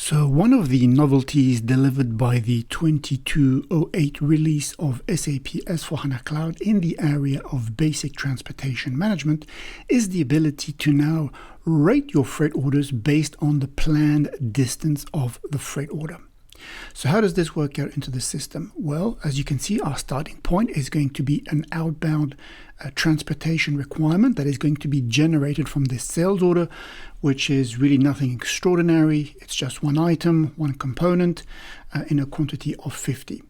So one of the novelties delivered by the 2208 release of SAP S/4HANA Cloud in the area of basic transportation management is the ability to now rate your freight orders based on the planned distance of the freight order. So how does this work out into the system? Well, as you can see, our starting point is going to be an outbound transportation requirement that is going to be generated from this sales order, which is really nothing extraordinary. It's just one item, one component in a quantity of 50.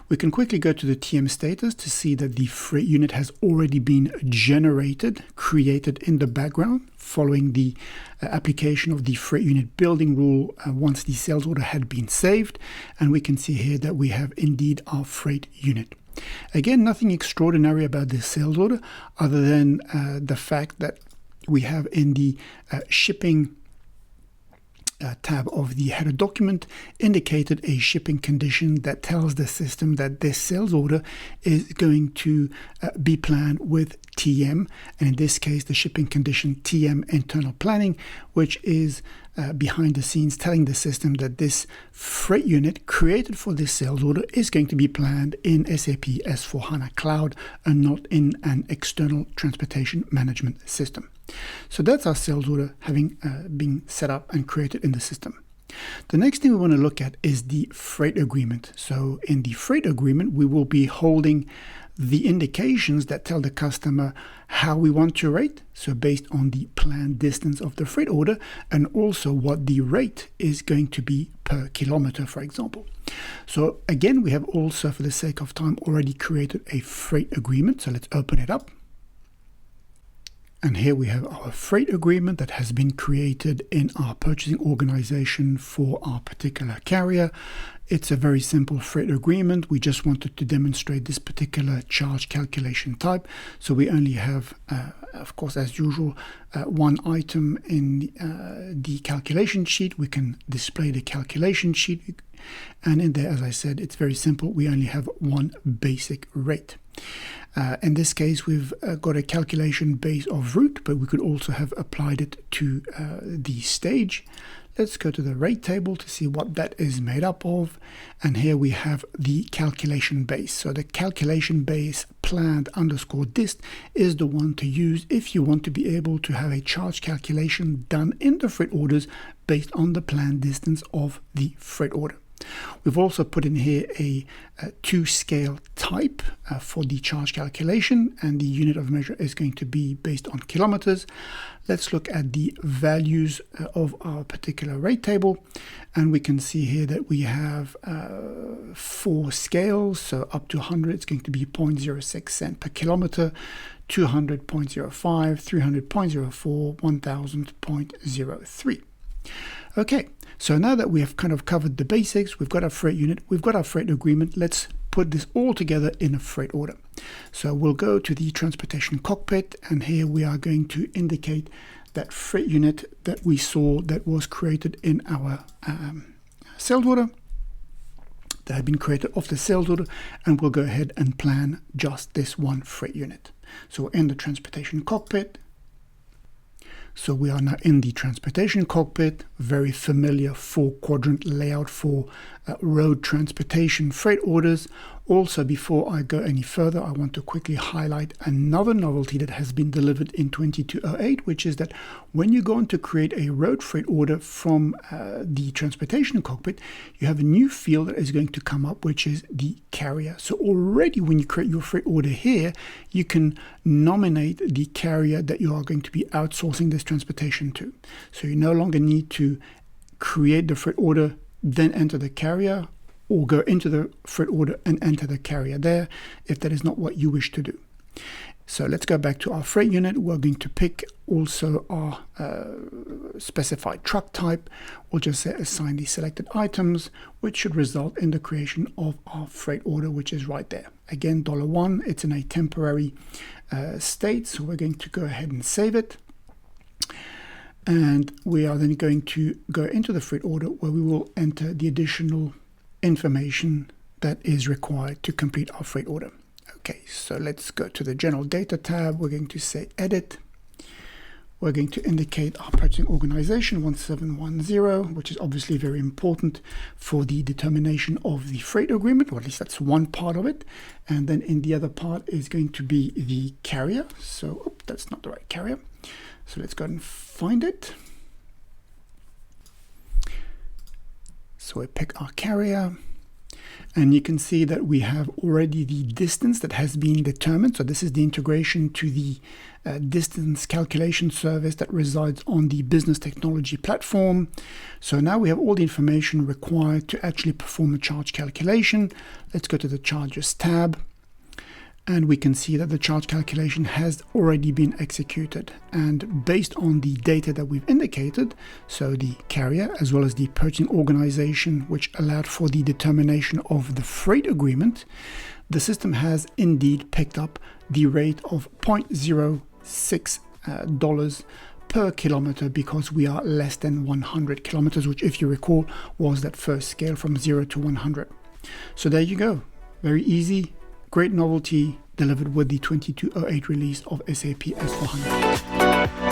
We can quickly go to the TM status to see that the freight unit has already been generated, created in the background following the application of the freight unit building rule once the sales order had been saved. And we can see here that we have indeed our freight unit. Again, nothing extraordinary about this sales order other than the fact that we have in the shipping tab of the header document indicated a shipping condition that tells the system that this sales order is going to be planned with TM, and in this case the shipping condition TM internal planning, which is behind the scenes telling the system that this freight unit created for this sales order is going to be planned in SAP S/4HANA Cloud and not in an external transportation management system. So that's our sales order having been set up and created in the system. The next thing we want to look at is the freight agreement. So in the freight agreement, we will be holding the indications that tell the customer how we want to rate, so based on the planned distance of the freight order, and also what the rate is going to be per kilometer, for example. So again, we have also, for the sake of time, already created a freight agreement. So let's open it up. And here we have our freight agreement that has been created in our purchasing organization for our particular carrier. It's a very simple freight agreement. We just wanted to demonstrate this particular charge calculation type. So we only have, of course, as usual, one item in the calculation sheet. We can display the calculation sheet. And in there, as I said, it's very simple. We only have one basic rate. In this case, we've got a calculation base of route, but we could also have applied it to the stage. Let's go to the rate table to see what that is made up of. And here we have the calculation base. So the calculation base planned _ dist is the one to use if you want to be able to have a charge calculation done in the freight orders based on the planned distance of the freight order. We've also put in here a to-scale type for the charge calculation, and the unit of measure is going to be based on kilometers. Let's look at the values of our particular rate table, and we can see here that we have 4 scales. So up to 100, it's going to be 0.06 cent per kilometer, 200, 0.05, 300, 0.04, 1000, 0.03. Okay, so now that we have kind of covered the basics, we've got our freight unit, we've got our freight agreement, let's put this all together in a freight order. So we'll go to the transportation cockpit, and here we are going to indicate that freight unit that we saw that was created in our sales order, that had been created off the sales order, and we'll go ahead and plan just this one freight unit. So in the transportation cockpit, so we are now in the transportation cockpit, very familiar 4-quadrant layout for road transportation freight orders. Also, before I go any further, I want to quickly highlight another novelty that has been delivered in 2208, which is that when you go on to create a road freight order from the transportation cockpit, you have a new field that is going to come up, which is the carrier. So already when you create your freight order here, you can nominate the carrier that you are going to be outsourcing this transportation to. So you no longer need to create the freight order, then enter the carrier, or go into the freight order and enter the carrier there if that is not what you wish to do. So let's go back to our freight unit. We're going to pick also our specified truck type. We'll just say assign the selected items, which should result in the creation of our freight order, which is right there. Again, $1, it's in a temporary state, so we're going to go ahead and save it. And we are then going to go into the freight order where we will enter the additional information that is required to complete our freight order. Okay, so let's go to the general data tab. We're going to say edit. We're going to indicate our purchasing organization 1710, which is obviously very important for the determination of the freight agreement, or at least that's one part of it. And then in the other part is going to be the carrier. So that's not the right carrier. So let's go ahead and find it. So we pick our carrier, and you can see that we have already the distance that has been determined. So this is the integration to the distance calculation service that resides on the business technology platform. So now we have all the information required to actually perform a charge calculation. Let's go to the charges tab. And we can see that the charge calculation has already been executed. And based on the data that we've indicated, so the carrier as well as the purchasing organization, which allowed for the determination of the freight agreement, the system has indeed picked up the rate of $0.06 per kilometer, because we are less than 100 kilometers, which, if you recall, was that first scale from 0 to 100. So there you go. Very easy. Great novelty delivered with the 2208 release of SAP S4HANA.